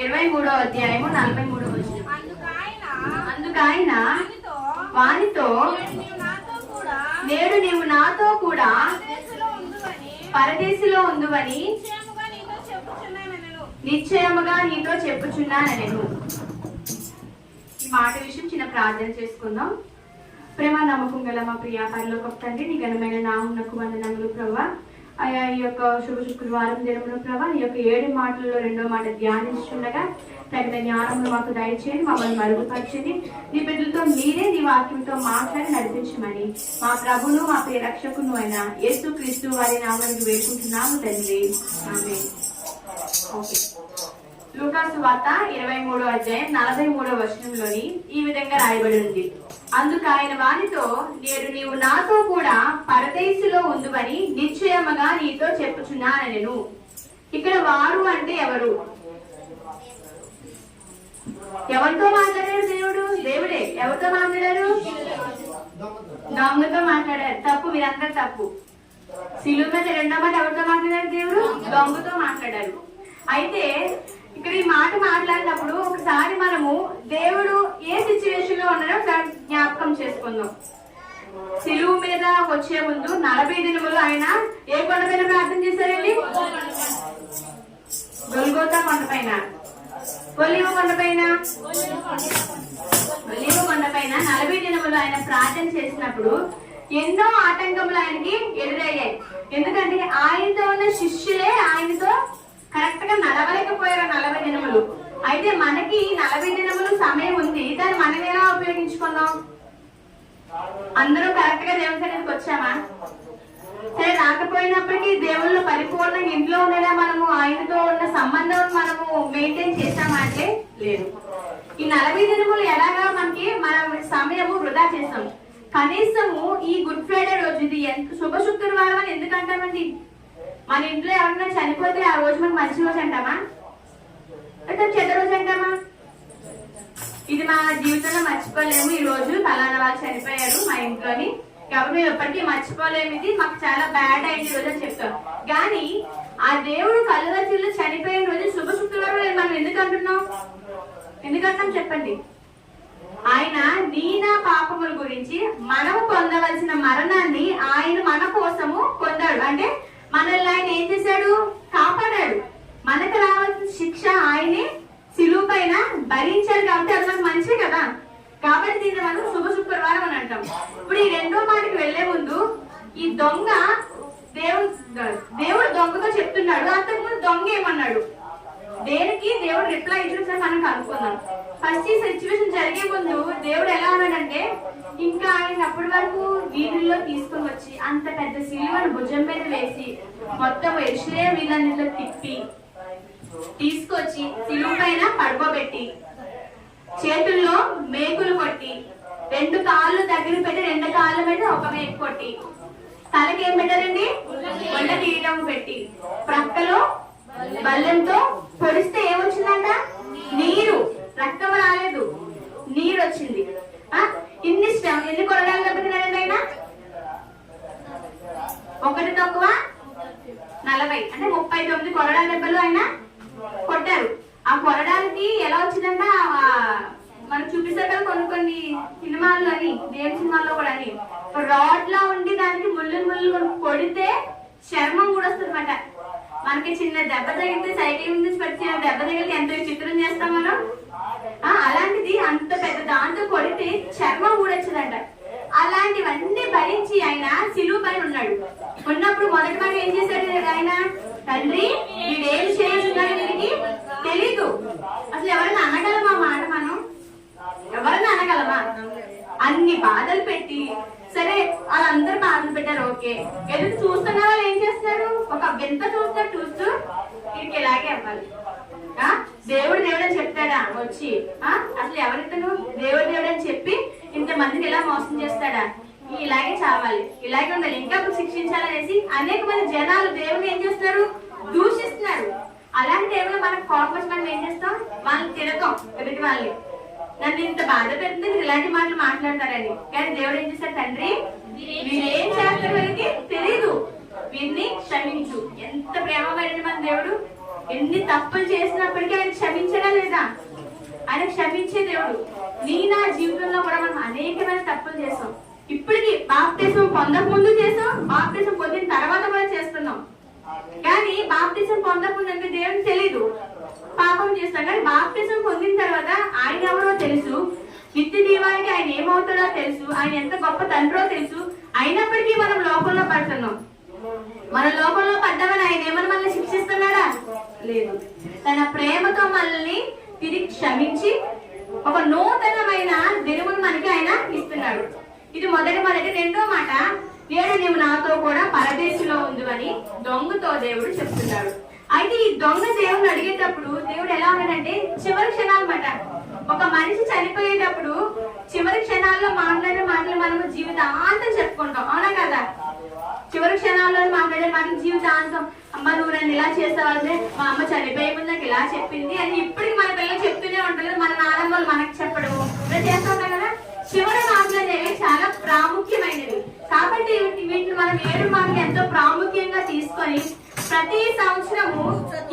23వ అధ్యాయము 43వ వచనం. అందుకాయన వానితో, నేడు నీవు నాతో కూడా పరదేశిలో ఉందువని నిశ్చయముగా నీతో చెప్పుచున్నానెను. ఈ మాట విషయం చిన్న ప్రార్థన చేసుకుందాం. ప్రేమ నమ్మకం గల మా ప్రియ పరలోకపు తండ్రి, నీ ఘనమైన నామమునకు వందనములు ప్రభువా. అయా ఈ యొక్క శుభ శుక్రవారం దినమున ప్రభా, ఈ యొక్క 7 మాటల్లో 2వ మాట ధ్యానించుండగా తగిన జ్ఞానములు మాకు దయచేయండి, మమ్మల్ని మరుగుపరచండి. నీ బిడ్డలతో మీరే నీ వాక్యంతో మాట్లాడి నడిపించమని మా ప్రభును మా ప్రియ రక్షకును అయిన యేసు క్రీస్తు వారి నామానికి వేడుకుంటున్నాము తండ్రి, ఆమేన్. ఓకే, లూకా సువార్త 23వ అధ్యాయం 43వ వచనంలోని ఈ విధంగా రాయబడి ఉంది. అందుకు ఆయన వానితో, నేడు నీవు నాతో కూడా పరదేశిలో ఉందువని నిశ్చయముగా నీతో చెప్పుచున్నానెను. ఇక్కడ వారు అంటే ఎవరు? ఎవరితో మాట్లాడారు దేవుడు? దేవుడే. ఎవరితో మాట్లాడారు? దొంగతో మాట్లాడారు. తప్పు, మీరందరూ తప్పు. సిలువ మీద 2వ మాట ఎవరితో మాట్లాడారు? దేవుడు దొంగతో మాట్లాడారు. అయితే ఇక్కడ ఈ మాట మాట్లాడినప్పుడు ఒకసారి మనము దేవుడు ఏ సిచ్యువేషన్ లో ఉన్నారో ఒకసారి జ్ఞాపకం చేసుకుందాం. సిలువ మీద వచ్చే ముందు 40 దినములు ఆయన ఏ కొండ పైన ప్రార్థన చేశారండి? గొల్గోతా కొండ పైన, ఒలీవ కొండ పైన, ఒలీవ కొండ పైన 40 దినములు ఆయన ప్రార్థన చేసినప్పుడు ఎన్నో ఆటంకములు ఆయనకి ఎదురయ్యాయి. ఎందుకంటే ఆయనతో ఉన్న శిష్యులే ఆయనతో కరెక్ట్ గా నడవలేకపోయారు 40 దినములు. అయితే మనకి 40 దినములు సమయం ఉంది, దాన్ని మనం ఎలా ఉపయోగించుకుందాం? అందరూ కరెక్ట్ గా దేవుని సన్నిధికి వచ్చామా? సరే, రాకపోయినప్పటికీ దేవుళ్ళు పరిపూర్ణంగా ఇంట్లో ఉండేలా మనము ఆయనతో ఉన్న సంబంధం మనము మెయింటైన్ చేస్తామా అంటే లేదు. ఈ 40 దినములు ఎలాగా మనకి మన సమయము వృధా చేస్తాం. కనీసము ఈ గుడ్ ఫ్రైడే రోజు, ఇది శుభ శుక్రవారం అని ఎందుకు అంటామండి? మన ఇంట్లో ఎవరైనా చనిపోతే ఆ రోజు మనకు మంచి రోజు అంటామా, అయితే చెడ్డ రోజు అంటామా? ఇది మా జీవితంలో మర్చిపోలేము. ఈ రోజు ఫలానా వాళ్ళు చనిపోయారు మా ఇంట్లోని, కాబట్టి మేము ఎప్పటికీ మర్చిపోలేము, ఇది మాకు చాలా బ్యాడ్ అయింది రోజు అని చెప్తాం. కానీ ఆ దేవుడు కల్వరిలో చనిపోయిన రోజు శుభ శుక్రవారం మనం ఎందుకు అంటున్నాం? ఎందుకంటాం చెప్పండి? ఆయన నీనా పాపముల గురించి మనము పొందవలసిన మరణాన్ని ఆయన మన కోసము పొందాడు. అంటే మనల్ని ఆయన ఏం చేశాడు? కాపాడాడు. మనకు రావాల్సిన శిక్ష ఆయనే సిలువ పైన భరించారు. కాబట్టి అది మనకు మంచిది కదా. కాబట్టి దీన్ని మనం శుభ శుక్రవారం అని అంటాం. ఇప్పుడు ఈ 2వ మాటకి వెళ్లే ముందు ఈ దొంగ దేవుడు దొంగతో చెప్తున్నాడు. అంతకుముందు దొంగ ఏమన్నాడు? దేనికి దేవుడు రిప్లై ఇచ్చిన మనం కనుక్కుందాం. ఫస్ట్ ఈ సిచ్యువేషన్ జరిగే ముందు దేవుడు ఎలా అన్నాడంటే, ఇంకా ఆయన అప్పటి వరకు వీధుల్లో తీసుకొని వచ్చి అంత పెద్ద సిలువను భుజం మీద వేసి మొత్తం యెరూషలేము వీళ్ళందరిలో తిప్పి తీసుకొచ్చి సిలువ పైన పడుకోబెట్టి చేతుల్లో మేకులు కొట్టి 2 కాళ్ళు దగ్గర పెట్టి 2 కాళ్ళ మీద ఒక మేకు కొట్టి తలకి ఏం పెట్టారండి? వంట తీయడం పెట్టి ప్రక్కలో బల్లెంతో పొడిస్తే ఏమొచ్చిందంట? నీరు. రక్తం రాలేదు, నీరు వచ్చింది. ఎన్ని కొరడాలు దెబ్బతిన్నారండి ఆయన? 1 తక్కువ 40, అంటే 39 కొరడాల దెబ్బలు ఆయన కొట్టారు. ఆ కొరడానికి ఎలా వచ్చిందంట? మనకు చూపిస్తారు కదా కొన్ని సినిమాల్లోని, దేవుని సినిమాల్లో కూడా అని రాడ్ లా ఉండి దానికి ముళ్ళు కొడితే చర్మం కూడా వస్తుంది అన్నమాట. మనకి చిన్న దెబ్బ తగిలితే సైకిల్ నుంచి పడితే దెబ్బ తగిలితే ఎంత చిత్రం చేస్తాం మనం. అలాంటిది అంత పెద్ద దాంతో కొడితే చర్మం కూడా వచ్చిందంట. అలాంటివన్నీ భరించి ఆయన సిలువ పైన ఉన్నాడు. ఉన్నప్పుడు మొదటి మాట ఏం చేశాడు ఆయన? తండ్రి, వీడేం చేస్తున్నాడు వీరికి తెలీదు. అసలు ఎవరైనా అనగలమా మాట? మనం ఎవరైనా అనగలమా? అన్ని బాధలు పెట్టి, సరే వాళ్ళందరూ బాధలు పెట్టారు, ఓకే. ఎదురు చూస్తున్న వాళ్ళు ఏం చేస్తారు? ఒక వింత చూస్తూ వీరికి ఇలాగే అవ్వాలి. దేవుడు అని చెప్తాడా వచ్చి? అసలు ఎవరితను దేవుడు అని చెప్పి ఇంతమందిని ఇలా మోసం చేస్తాడా? ఇలాగే చావాలి, ఇలాగే ఉండాలి, ఇంకా శిక్షించాలనేసి అనేక మంది జనాలు దేవుని ఏం చేస్తారు? దూషిస్తున్నారు. అలాంటి దేవుడు మనకు కోపం మనం ఏం చేస్తాం? వాళ్ళని తిడతాం, ఎదుటి వాళ్ళని. నన్ను ఇంత బాధ పెడితే మీరు ఇలాంటి మాటలు మాట్లాడతారని. కానీ దేవుడు ఏం చేస్తారు? తండ్రి, వీరేం చేస్తారు వీరికి తెలీదు, వీరిని క్షమించు. ఎంత ప్రేమ పడిన మన దేవుడు. ఎన్ని తప్పులు చేసినప్పటికీ ఆయన క్షమించడా లేదా? ఆయన క్షమించే దేవుడు. నా జీవితంలో కూడా మనం అనేకమైన తప్పులు చేస్తాం. ఇప్పటికి బాప్తిజం పొందక ముందు చేస్తాం, బాప్తిజం పొందిన తర్వాత కూడా చేస్తున్నాం. కానీ బాప్తిజం పొందకుండా అంటే దేవునికి తెలీదు, పాపం చేస్తాం. కానీ బాప్తిజం పొందిన తర్వాత ఆయన ఎవరో తెలుసు, నిత్య జీవానికి ఆయన ఏమవుతాడో తెలుసు, ఆయన ఎంత గొప్ప తండ్రో తెలుసు. అయినప్పటికీ మనం లోకంలో పడుతున్నాం. మన లోకంలో పడ్డామని ఆయన ఏమని మనల్ని శిక్షిస్తున్నాడా? లేదు. తన ప్రేమతో మనల్ని తిరిగి క్షమించి ఒక నూతనమైన దినమును మనకి ఆయన ఇస్తున్నాడు. ఇది మొదటి. రెండో మాట, నేడు నీవు నాతో కూడా పరదేశంలో ఉంది అని దొంగతో దేవుడు చెప్తున్నాడు. అయితే ఈ దొంగ దేవుని అడిగేటప్పుడు దేవుడు ఎలా ఉన్నాడంటే చివరి క్షణాలు మాట. ఒక మనిషి చనిపోయేటప్పుడు చివరి క్షణాల్లో మాట్లాడే మాటలు మనము జీవితాంతం చెప్పుకుంటాం, అవునా కదా? చివరి క్షణాల్లో మాట్లాడే మాటలు జీవితాంతం. అమ్మ నువ్వు నన్ను ఇలా చేస్తావంటే మా అమ్మ చనిపోయే ముందు నాకు ఇలా చెప్పింది అని ఇప్పటికి మన పిల్లలు చెప్తూనే ఉంటారు. మన నాన్నమ్మ వాళ్ళు మనకి చెప్పడం ఇలా చేస్తూ ఉంటాం కదా. చివరి మాటలు అనేవి చాలా ప్రాముఖ్యమైనవి. కాబట్టి వీటిని మనం 7 మాటలు ఎంతో ప్రాముఖ్యంగా తీసుకొని ప్రతి సంవత్సరము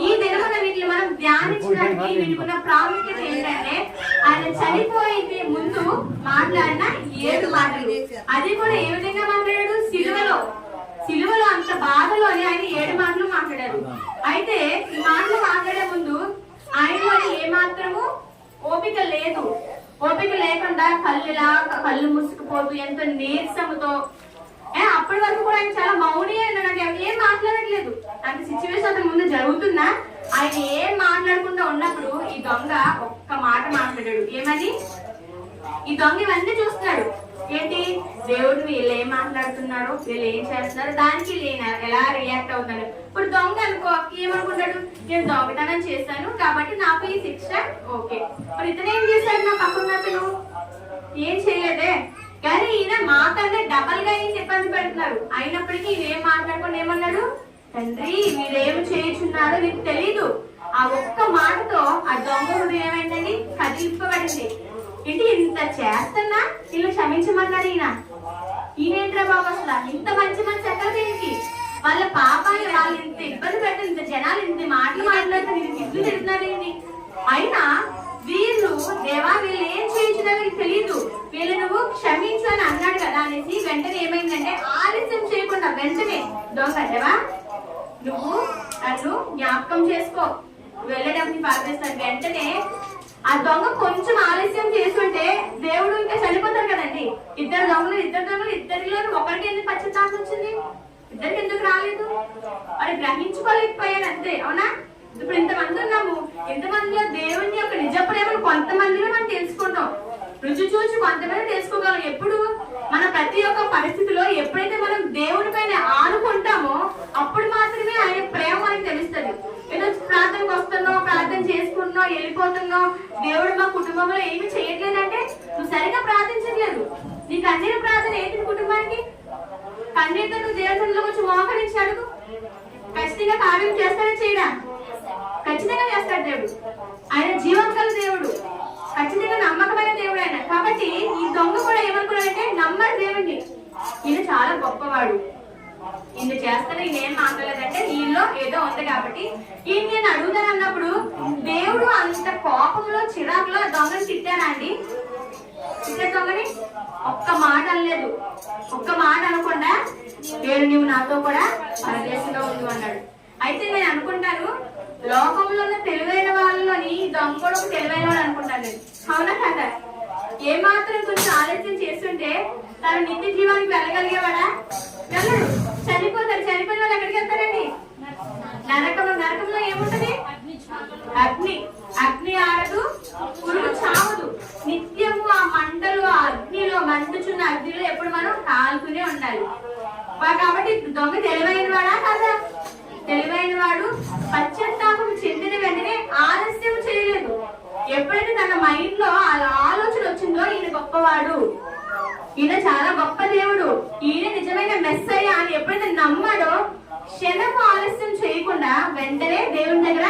ఈ దినమున వీటిని మనం ధ్యానించడానికి వీటికున్న ప్రాముఖ్యత ఏంటంటే ఆయన చనిపోయే ముందు మాట్లాడిన 7 మాటలు. అది కూడా ఏ విధంగా మాట్లాడాడు? సిలువలో అంత బాధలోని ఆయన 7 మాటలు మాట్లాడారు. అయితే ఈ మాటలు మాట్లాడే ముందు ఆయనలో ఏ మాత్రము ఓపిక లేదు. ఓపిక లేకుండా కళ్ళు మూసుకుపోతూ ఎంతో నీరసముతో అప్పటి వరకు కూడా ఆయన చాలా మౌని అన్నాడు. ఏం మాట్లాడట్లేదు. అంటే సిచ్యువేషన్ అతని ముందు జరుగుతున్నా ఆయన ఏం మాట్లాడకుండా ఉన్నప్పుడు ఈ దొంగ ఒక్క మాట మాట్లాడాడు. ఏమని? ఈ దొంగ ఇవన్నీ చూస్తున్నాడు. ఏంటి? దేవుడు వీళ్ళు ఏం మాట్లాడుతున్నారో, వీళ్ళు ఏం చేస్తున్నారు, దానికి ఎలా రియాక్ట్ అవుతాను. ఇప్పుడు దొంగ అనుకో ఏమనుకుంటాడు? నేను దొంగతనం చేశాను కాబట్టి నాకు ఈ శిక్ష ఓకే. మరి ఇతను ఏం చేశాడు? నా పక్కన అతను ఏం చేయలేదే. కానీ ఈయన మాకన్నా డబల్ గా ఈయన ఇబ్బంది పెడుతున్నారు. అయినప్పటికీ ఈయన ఏం మాట్లాడుకుని ఏమన్నాడు? తండ్రి వీళ్ళేమి చేయుచున్నారో వీరికి తెలీదు. ఆ ఒక్క మాటతో ఆ దొంగ హృదయం ఏమైందండి? కదిలింపబడింది. ఏంటి ఇంత చేస్తున్నా వీళ్ళు క్షమించమన్నాడు ఈయనేంట్రా బాబు అసలు ఇంత మంచి ఎక్కడ దీనికి? వాళ్ళ పాపాన్ని వాళ్ళు ఇంత ఇబ్బంది పెట్టి ఇంత జనాలు ఇంత మాటలు మాట్లాడుతున్నారు, ఇంత ఇల్లు తిడుతున్నారు ఏంటి? అయినా వీళ్ళు దేవా వీళ్ళు ఏం చేయించినా వీళ్ళకి తెలియదు, వీళ్ళు నువ్వు క్షమించు అని అన్నాడు కదా అనేసి వెంటనే ఏమైందంటే ఆలస్యం చేయకుండా వెంటనే దొంగ దేవా నువ్వు నన్ను జ్ఞాపకం చేసుకో, వెళ్ళడానికి ప్రార్థిస్తాను. వెంటనే ఆ దొంగ కొంచెం ఆలస్యం చేస్తుంటే దేవుడు ఇంకా చనిపోతారు కదండి. ఇద్దరు దొంగలు ఇద్దరిలో ఒకరికి ఎందుకు పశ్చాత్తాపం వచ్చింది? ఇద్దరికి ఎందుకు రాలేదు? అది గ్రహించుకోలేకపోయాడు అంతే, అవునా? ఇప్పుడు ఇంతమంది ఉన్నాము, ఇంతమందిలో దేవుని యొక్క నిజ ప్రేమను కొంతమందిలో మనం తెలుసుకుంటాం, రుచి చూసి కొంతమంది తెలుసుకోగలం. ఎప్పుడు మన ప్రతి ఒక్క పరిస్థితిలో ఎప్పుడైతే మనం దేవుడి పైన ఆనుకుంటామో అప్పుడు మాత్రమే ఆయన ప్రేమ మనకి తెలుస్తుంది. ఏదో ప్రార్థనకు వస్తున్నావు, ప్రార్థన చేసుకుంటున్నావు, వెళ్ళిపోతున్నావు, దేవుడు మా కుటుంబంలో ఏమి చేయట్లేదంటే నువ్వు సరిగా ప్రార్థించట్లేదు. నీకు అన్ని ప్రార్థన ఏంటి? కుటుంబానికి కన్నీటితో నువ్వు దేవుడిలో కొంచెం మోకరించి అడుగు. ఖచ్చితంగా కార్యం చేస్తాడే చేయడా? ఖచ్చితంగా చేస్తాడు దేవుడు. ఆయన జీవం గల దేవుడు, ఖచ్చితంగా నమ్మకమైన దేవుడు ఆయన. కాబట్టి ఈ దొంగ కూడా ఏమనుకున్నాడంటే నమ్మడు దేవుడిని. ఈయన చాలా గొప్పవాడు, ఈయన చేస్తాను, ఈయన ఏం మాట్లాడలేదంటే ఈయనలో ఏదో ఉంది కాబట్టి ఈయన నేను అడుగుతాను అన్నప్పుడు దేవుడు అంత కోపంలో చిరాకులో దొంగని తిట్టానా అండి? దొంగని ఒక్క మాట అనలేదు. ఒక్క మాట అనకుండా నేను నువ్వు నాతో కూడా పరదేశంలో ఉంది అన్నాడు. అయితే నేను అనుకుంటాను లోకంలో ఉన్న తెలివైన వాళ్ళని దొంగ కూడా ఒక తెలివైన వాడు అనుకుంటాను నేను, అవునా కదా? ఏమాత్రం కొంచెం ఆలోచన చేస్తుంటే తను నిత్య జీవానికి వెళ్ళగలిగేవాడా? వెళ్ళడు. చనిపోతారు. చనిపోయిన వాళ్ళు ఎక్కడికి వెళ్తారండి? నరకంలో ఏముంటది? అగ్ని ఆరదు, పురుగు చావదు. నిత్యము ఆ మంటలు, ఆ అగ్నిలో మండుచున్న అగ్నిలో ఎప్పుడు మనం కాలుతూనే ఉండాలి. కాబట్టి దొంగ తెలివైన వాడా కాదా? తెలివైన వాడు. పశ్చాత్తాపం చెందిన వెంటనే ఆలస్యం చేయలేదు. ఎప్పుడైతే తన మైండ్ లో ఆలోచన వచ్చిందో ఈయన గొప్పవాడు, ఈయన చాలా గొప్ప దేవుడు, ఈయన నిజమైన మెస్సయ్య అని ఎప్పుడైతే నమ్మాడో క్షణము ఆలస్యం చేయకుండా వెంటనే దేవుని దగ్గర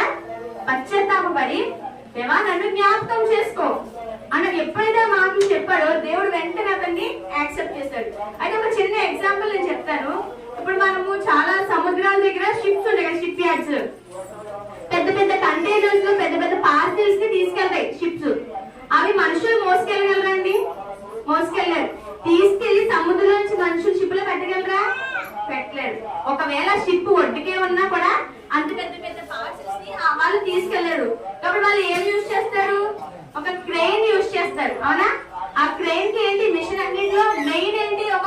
పశ్చాత్తాపడి దేవా నన్ను జ్ఞాపకం చేసుకో అని ఎప్పుడైతే మాటలు చెప్పాడో దేవుడు వెంటనే అతన్ని యాక్సెప్ట్ చేశాడు. అయితే ఒక చిన్న ఎగ్జాంపుల్ నేను చెప్తాను. ఇప్పుడు మనము చాలా సముద్రాల దగ్గర షిప్స్ ఉంటాయి కదా, షిప్ యార్డ్స్, పెద్ద కంటైనర్స్ లో పెద్ద పెద్ద పార్సిల్స్ ని తీసుకెళ్తాయి షిప్స్. అవి మనుషులు మోసుకెళ్ళగలరండి? మోసుకెళ్ళారు. తీసుకెళ్లి సముద్రంలో నుంచి మనుషులు షిప్ లో పెట్టగలరా? పెట్టలేరు. ఒకవేళ షిప్ ఒడ్డుకే ఉన్నా కూడా అంత పెద్ద పెద్ద పార్సిల్స్ ని వాళ్ళు తీసుకెళ్లారు. కాబట్టి వాళ్ళు ఏం యూజ్ చేస్తారు? ఒక క్రెయిన్ యూజ్ చేస్తారు. అవునా? ఆ క్రెయిన్ కి ఏంటి మిషన్ అన్నింటిలో మెయిన్ ఏంటి? ఒక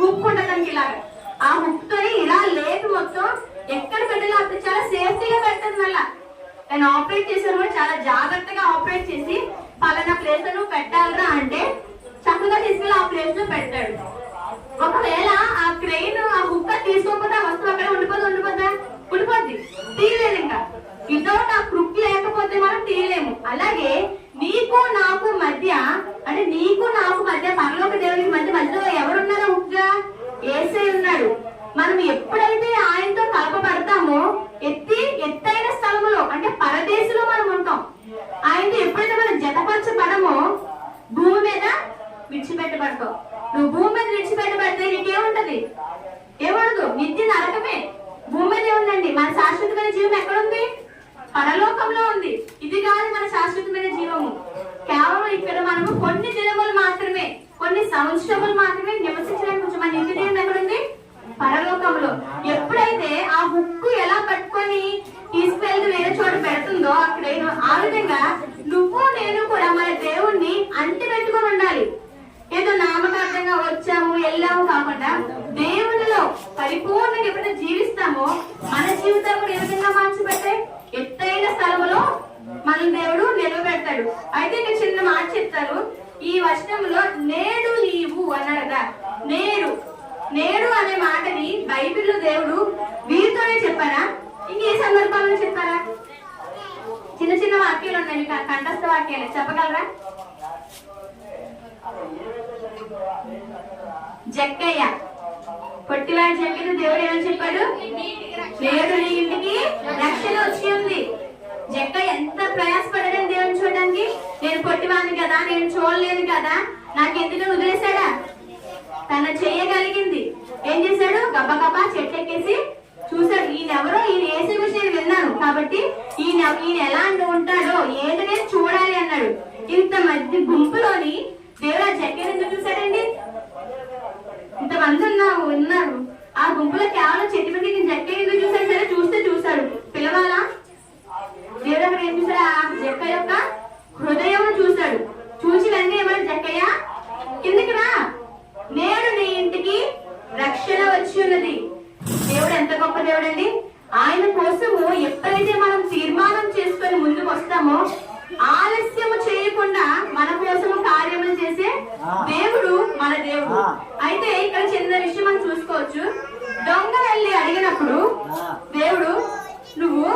హుక్ ఉంటదానికి ఇలాగా. ఆ హుక్ తోని ఇలా లేపి మొత్తం ఎక్కడ పెట్టాలో అప్పుడు చాలా సేఫ్టీగా పెట్టదు. మళ్ళా నేను ఆపరేట్ చేసాను కూడా చాలా జాగ్రత్తగా ఆపరేట్ చేసి పలానా ప్లేస్ లో నువ్వు పెట్టాలరా అంటే చక్కగా తీసుకెళ్ళి ఆ ప్లేస్ లో పెడతాడు. ఒకవేళ ఆ క్రెయిన్ ఆ హుక్ తీసుకోకపోతే ఆ వస్తువు అక్కడ ఉండిపోద్ది, తీయలేదు. ఇంకా వితౌట్ ఆ హుక్ లేకపోతే మనం తీయలేము. అలాగే నీకు నాకు మధ్య, అంటే నీకు నాకు మధ్య, పరలోక దేవునికి మధ్యలో ఎవరున్నారో హుక్ గా? యేసే ఉన్నాడు. మనం ఎప్పుడైతే ఆయనతో కలపబడతామో ఎత్తైన స్థలములో అంటే పరదేశంలో మనం ఉంటాం. ఆయనతో ఎప్పుడైతే మనం జతపరచబడమో భూమి మీద విడిచిపెట్టబడతావు. నువ్వు భూమి మీద విడిచిపెట్టబడితే నీకేముంటది? ఏముండదు, నిత్య నరకమే. భూమి మీద ఉందండి. మన శాశ్వతమైన జీవం ఎక్కడుంది? పరలోకంలో ఉంది. ఇది కాదు మన శాశ్వతమైన జీవము. కేవలం ఇక్కడ మనము కొన్ని దినములు మాత్రమే, కొన్ని సంవత్సరములు మాత్రమే నివసించడానికి కొంచెం మన నిత్య జీవం ఎక్కడుంది? పరలోకంలో. ఎప్పుడైతే ఆ హుక్కు ఎలా పట్టుకొని తీసుకువెళ్తే వేరే చోట పెడుతుందో అక్కడ ఆ విధంగా నువ్వు నేను కూడా మన దేవుణ్ణి అంటి పెట్టుకొని ఉండాలి. ఏదో నామకార్థంగా వచ్చాము వెళ్ళాము కాకుండా దేవునిలో పరిపూర్ణంగా ఎప్పుడైతే జీవిస్తామో మన జీవితాలు కూడా ఏ విధంగా మార్చిపెట్టే ఎత్తైన స్థలంలో మన దేవుడు నిలబెడతాడు. అయితే ఇక్కడ చిన్న మాట చెప్తారు. ఈ వచనంలో నేడు నీవు అన్నాడట. నేడు అనే మాటని బైబిల్లో దేవుడు వీరితోనే చెప్పారా? ఇంకే సందర్భాలను చెప్పారా? చిన్న చిన్న వాక్యాలు ఉన్నాయి, కంఠస్థ వాక్యాలు చెప్పగలరా? జక్కయ్య పొట్టివాడి జక్కయ్య దేవుడు ఏమని చెప్పాడు? నేడు నీ ఇంటికి రక్షణ వచ్చి ఉంది. జక్కయ్య ఎంత ప్రయాసపడాడని దేవుని చూడడానికి. నేను పొట్టివాడిని కదా, నేను చూడలేదు కదా, నాకు ఎందుకని వదిలేశాడా? తన చేయగలిగింది ఏం చేశాడు? గబ్బా చెట్టెక్కేసి చూశాడు. ఈయన ఎవరో, ఈయన ఏసీ గురించి నేను విన్నాను కాబట్టి ఈయన ఎలా ఉంటాడో ఏంటి నేను చూడాలి అన్నాడు. ఇంత మధ్య గుంపులోని దేవుడు ఆ జక్కయ్యని ఎందుకు చూశాడండి? ఇంతమంది ఉన్నారు ఆ గుంపులో కేవలం చెట్టు మీద జక్కయ్య ఎందుకు చూశాడు? సరే చూస్తాడు, పిలవాలా? దేవుడు అక్కడ ఏం చూశాడు? ఆ జక్కయ్య యొక్క హృదయం చూశాడు. చూసి వెంటనే ఏమన్నా జక్కయ్య కిందకి రా, నేడు నీ ఇంటికి రక్షణ వచ్చి ఉన్నది. దేవుడు ఎంత గొప్ప దేవుడు అండి. ఆయన కోసము ఎప్పుడైతే మనం తీర్మానం చేసుకొని ముందుకు వస్తామో ఆలస్యము చేయకుండా మన కోసము కార్యములు చేసే దేవుడు మన దేవుడు. అయితే ఇక్కడ చిన్న విషయం మనం చూసుకోవచ్చు. దొంగ వెళ్ళి అడిగినప్పుడు దేవుడు నువ్వు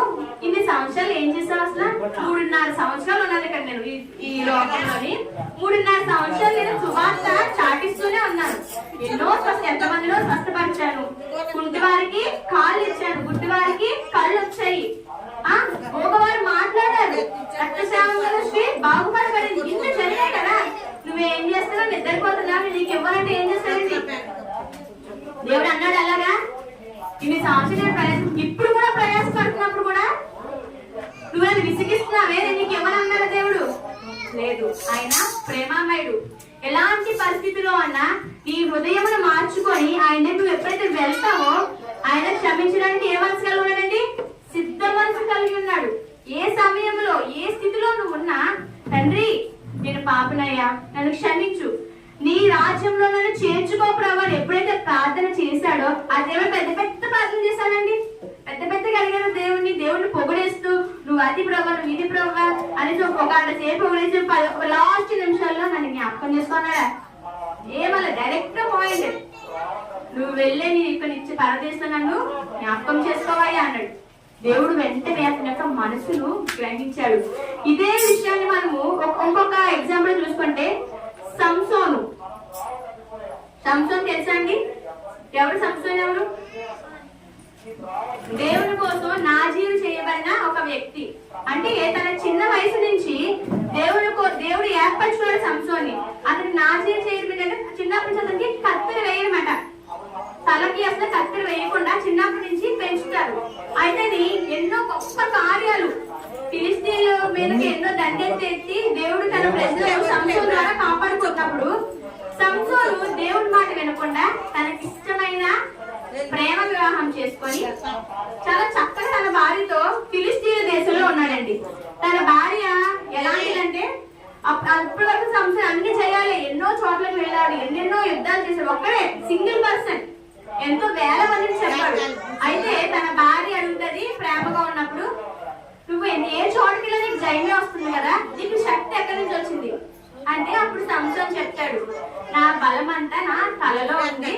ఇన్ని సంవత్సరాలు ఏం చేసావు? అసలు 3.5 సంవత్సరాలు ఉన్నాను ఇక్కడ నేను ఈ లోకంలోని. 3.5 సంవత్సరాలు నేను సువార్త చాటిస్తూనే ఉన్నాను. ఎంతమందిలో స్వస్థపరిచాను, కుంటి వారికి కాళ్ళు ఇచ్చాను, గుడ్డి వారికి కళ్ళు వచ్చాయి, మగవారు మాట్లాడారు, రక్తస్రావం శ్రీ బాగుపడబడింది. ఇంత జరిగాయి కదా, నువ్వేం చేస్తున్నావు? నిద్రపోతున్నావు, నీకు ఇవ్వాలంటే ఏం చేస్తానండి? దేవుడు అన్నాడు అలాగా. ఇన్ని సంవత్సరాలు ప్రయాసం, ఇప్పుడు కూడా ప్రయాసపడుతున్నప్పుడు కూడా నువ్వు నన్ను విసిగిస్తున్నావే, నీకు ఇవ్వనన్నాడు దేవుడు? లేదు. ఆయన ప్రేమామయుడు. ఎలాంటి పరిస్థితిలో అన్నా నీ హృదయమును మార్చుకొని ఆయన నువ్వు ఎప్పుడైతే వెళ్తావో ఆయన క్షమించడానికి ఏ మనసు కలిగి ఉన్నాడండి? సిద్ధ మనసు కలిగి ఉన్నాడు. ఏ సమయంలో ఏ స్థితిలో నువ్వు ఉన్నా, తండ్రి నేను పాపనయ్యా, నన్ను క్షమించు, నీ రాజ్యంలో నన్ను చేర్చుకో ప్రభు ఎప్పుడైతే ప్రార్థన చేశాడో ఆ దేవుడు పెద్ద పెద్ద ప్రార్థన చేశాడండి. పెద్ద పెద్దగా అడిగాడు దేవుడిని పొగడేస్తూ నువ్వు అది ప్రభు, నువ్వు ఇది ప్రభు అనేసి ఒక గంట సేపు పొగడేసి లాస్ట్ నిమిషాల్లో నన్ను జ్ఞాపకం చేసుకున్నాడా? ఏమల్ల డైరెక్ట్ పాయింట్, నువ్వు వెళ్ళే నీ ఇక్కడ ఇచ్చే పరదేశంలో నన్ను జ్ఞాపకం చేసుకోవాలి అన్నాడు. దేవుడు వెంటనే అతని యొక్క మనసును గ్రహించాడు. ఇదే విషయాన్ని మనము ఇంకొక ఎగ్జాంపుల్ చూసుకుంటే సంసోను తెలుసా అండి? ఎవరు సంసోను? ఎవరు? దేవుని కోసం నాజీరు చేయబడిన ఒక వ్యక్తి. అంటే తన చిన్న వయసు నుంచి దేవుడు ఏర్పరచుకున్నాడు సంసోని. అతని నాజీరు చేయబడి చిన్నప్పటి నుంచి అతనికి కత్తెర వేయనమాట. తలకి అసలు కత్తెర వేయకుండా చిన్నప్పటి నుంచి పెంచుతారు. అయితే ఎన్నో గొప్ప కార్యాలు ఉన్నప్పుడు సంసోను దేవుడి మాట వినకుండా తనకిష్టమైన ప్రేమ వివాహం చేసుకొని చాలా చక్కగా తన భార్యతో ఫిలిస్తీన్ల దేశంలో ఉన్నాడండి. తన భార్య ఎలాంటిదంటే అప్పటి వరకు సంసోను అన్ని చేయాలి, ఎన్నో చోట్లకు వెళ్ళాడు, ఎన్నెన్నో యుద్ధాలు చేశాడు, ఒక్కడే సింగిల్ పర్సన్, ఎంతో వేల మందిని చెప్పాడు. అయితే తన భార్య అడుగుతుంది ప్రేమగా ఉన్నప్పుడు, నువ్వు ఏ చోటుకి నీకు జయమే వస్తుంది కదా, నీకు శక్తి ఎక్కడి నుంచి వచ్చింది అంటే అప్పుడు సంసోను చెప్తాడు, నా బలం అంతా నా తలలో ఉంది,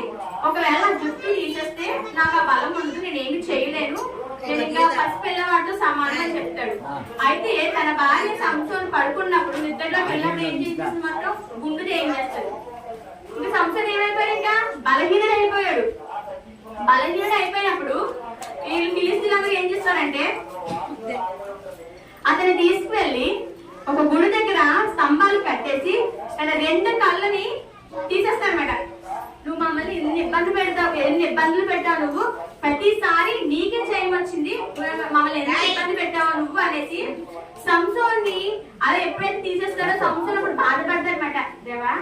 ఒకవేళ జుట్టు తీసేస్తే నాకు ఆ బలం ఉంది, నేనేమి చేయలేను, నేను ఇంకా పసిపిల్లవాడితో సమానం చెప్తాడు. అయితే తన భార్య సంసోను పడుకున్నప్పుడు నిద్రలో వెళ్ళినప్పుడు ఏం చేసేసి మాత్రం గుండు ఏం చేస్తాడు. ఇంకా సంసోను ఏమైపోయాడు, ఇంకా బలహీనుడు అయిపోయాడు. బలహీనుడు అయిపోయినప్పుడు వీళ్ళు ఫిలిస్తీన్లందరూ ఏం చేస్తారంటే అతన్ని తీసుకువెళ్ళి ఒక గుడి దగ్గర స్తంభాలు కట్టేసి తన 2 కళ్ళని తీసేస్తారన్నమాట. నువ్వు మమ్మల్ని ఎన్ని ఇబ్బందులు పెట్టావు నువ్వు, ప్రతిసారి నీకే చేయమొచ్చింది, మమ్మల్ని ఎంత ఇబ్బంది పెట్టావు నువ్వు అనేసి సంసోన్ని అలా ఎప్పుడైతే తీసేస్తాడో సంసోను అప్పుడు బాధపడతారన్నమాట. దేవా,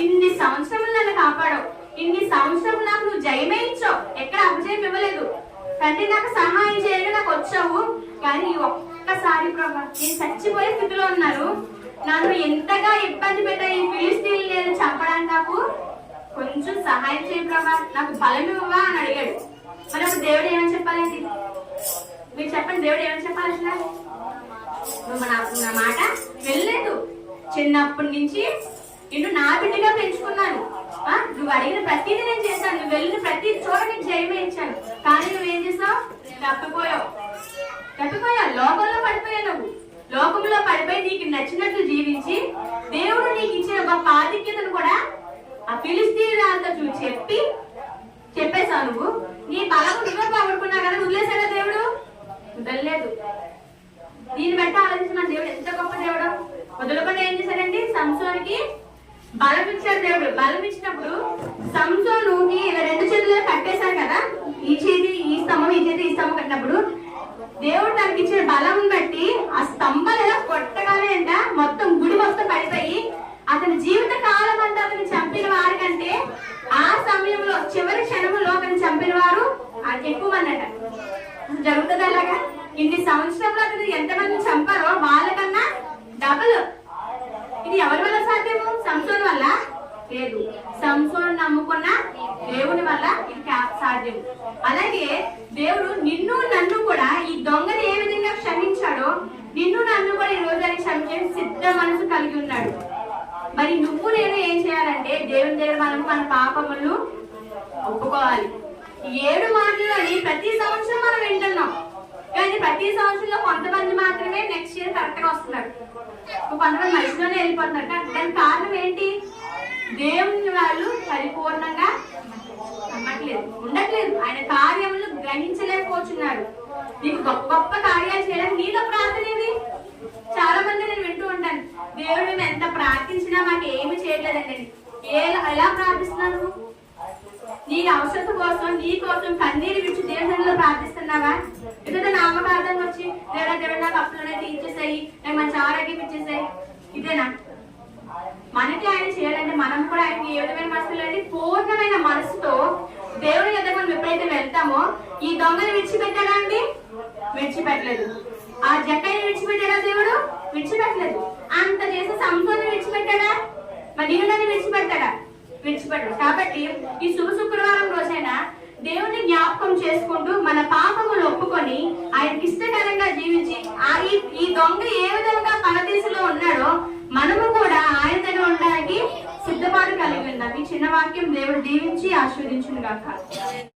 ఇన్ని సంవత్సరములు నన్ను కాపాడావు, ఇన్ని సంవత్సరం నాకు నువ్వు జయమే ఇచ్చావు, ఎక్కడ అపజయం ఇవ్వలేదు, తండ్రి నాకు సహాయం చేయడం నాకు వచ్చావు, కానీ ఒక్కసారి ప్రభా నేను చచ్చిపోయే స్థితిలో ఉన్నాను, నన్ను ఎంతగా ఇబ్బంది పెట్టా ఈ ఫిలిస్తీన్లు నేను చంపడానికి, నాకు కొంచెం సహాయం చేయ ప్రభా, నాకు బలం ఇవ్వవా అని అడిగాడు. మరి అప్పుడు దేవుడు ఏమని చెప్పాలండి? మీరు చెప్పండి, దేవుడు ఏమని చెప్పాలి? అసలు నువ్వు నా మాట వెళ్ళలేదు, చిన్నప్పటి నుంచి నిన్ను నా బిడ్డగా పెంచుకున్నాను, నువ్వు అడిగిన ప్రతిదీ నేను చేశాను, నువ్వు వెళ్ళిన ప్రతి చోట నీకు జయమే ఇచ్చాను, కానీ నువ్వేం చేసావు? తప్పిపోయావు, లోకంలో పడిపోయావు. నువ్వు లోకంలో పడిపోయి నీకు నచ్చినట్లు జీవించి దేవుడు నీకు ఇచ్చిన గొప్ప ఆధిక్యతను కూడా ఆ ఫిలిస్తీన్లతో చూసి చెప్పేశావు. నువ్వు నీ బలం నువ్వే పోగొట్టుకున్నావు కదా, వదిలేశాడా దేవుడు? వదలలేదు. దీన్ని బట్టి ఆలోచించిన దేవుడు ఎంత గొప్ప దేవుడు. వదలకుండా ఏం చేశాడండి? సంసోనుకి బలం ఇచ్చాడు దేవుడు. బలం ఇచ్చినప్పుడు సంసోనుకి 2 చేతుల్లో కట్టేశారు కదా, ఈ చేతి ఈ స్తంభం, ఈ చేతి ఈ స్తంభం కట్టినప్పుడు దేవుడు తనకి ఇచ్చిన బలం బట్టి ఆ స్తంభాలు ఎలా కొట్టగానే అంట మొత్తం గుడి మొత్తం పడిపోయి అతని జీవిత కాలం అంతా అతన్ని చంపిన వారి కంటే ఆ సమయంలో చివరి క్షణంలో అతన్ని చంపిన వారు ఎక్కువ మంది అంట. జరుగుతుంది అలాగా. ఇన్ని సంవత్సరంలో అతను ఎంతమంది చంపారో వాళ్ళకన్నా డబుల్. ఇది ఎవరి వల్ల సాధ్యము? సంసోను వల్ల లేదు, సంసోను నమ్ముకున్న దేవుని వల్ల ఇది సాధ్యము. అలాగే దేవుడు నిన్ను నన్ను కూడా ఈ దొంగని ఏ విధంగా క్షమించాడో నిన్ను నన్ను కూడా ఈ రోజు క్షమించే సిద్ధ మనసు కలిగి ఉన్నాడు. మరి నువ్వు నేను ఏం చేయాలంటే దేవుని దగ్గర మనం మన పాపములను ఒప్పుకోవాలి. 7 మాటలని ప్రతి సంవత్సరం మనం వింటున్నాం, కానీ ప్రతి సంవత్సరంలో కొంతమంది మాత్రమే నెక్స్ట్ ఇయర్ కరెక్ట్ గా వస్తున్నారు, కొంతమంది మధ్యలోనే వెళ్ళిపోతున్నారు. దానికి కారణం ఏంటి? దేవుని వాళ్ళు పరిపూర్ణంగా నమ్మట్లేదు, ఉండట్లేదు, ఆయన కార్యములు గ్రహించలేకపోతున్నారు. నీకు గొప్ప గొప్ప కార్యాలు చేయడానికి నీలో ప్రార్థన ఏది? చాలా మంది నేను వింటూ ఉంటాను, దేవుడు మేము ఎంత ప్రార్థించినా మాకు ఏమి చేయట్లేదండి. ఎలా ప్రార్థిస్తున్నాను? నీ అవసరం కోసం, నీ కోసం కన్నీరు విడిచి దేవుడిలో ప్రార్థిస్తున్నావా? ఏదైనా నామకార్థం వచ్చి దేవుడు నాకు అప్పులోనే తీర్చేసాయి, నాకు మంచి ఆరోగ్యం ఇచ్చేసాయి, ఇదేనా? మనకి ఆయన చేయాలంటే మనం కూడా ఆయనకి ఏ విధమైన మనసులో పూర్ణమైన మనసుతో దేవుని ఎదుట మనం ఎప్పుడైతే వెళ్తామో, ఈ దొంగని విడిచిపెట్టాడా అండి? విడిచిపెట్టలేదు. ఆ జక్కయ్యని విడిచిపెట్టాడా దేవుడు? విడిచిపెట్టలేదు. అంత చేసే సంసోను విడిచిపెట్టాడా? మరి నేను నన్ను విడిచిపెట్టాడా? విడిచిపెట్టాడు. కాబట్టి ఈ శుభ శుక్రవారం రోజైనా దేవుని జ్ఞాపకం చేసుకుంటూ మన పాపములు ఒప్పుకొని ఆయనకి ఇష్టకరంగా జీవించి ఈ దొంగ ఏ విధంగా పరదేశంలో ఉన్నాడో మనము కూడా ఆయన దగ్గర ఉండడానికి సిద్ధపాటు కలిగి ఉందాం. ఈ చిన్న వాక్యం దేవుడు దీవించి ఆశీర్వదించును గాక.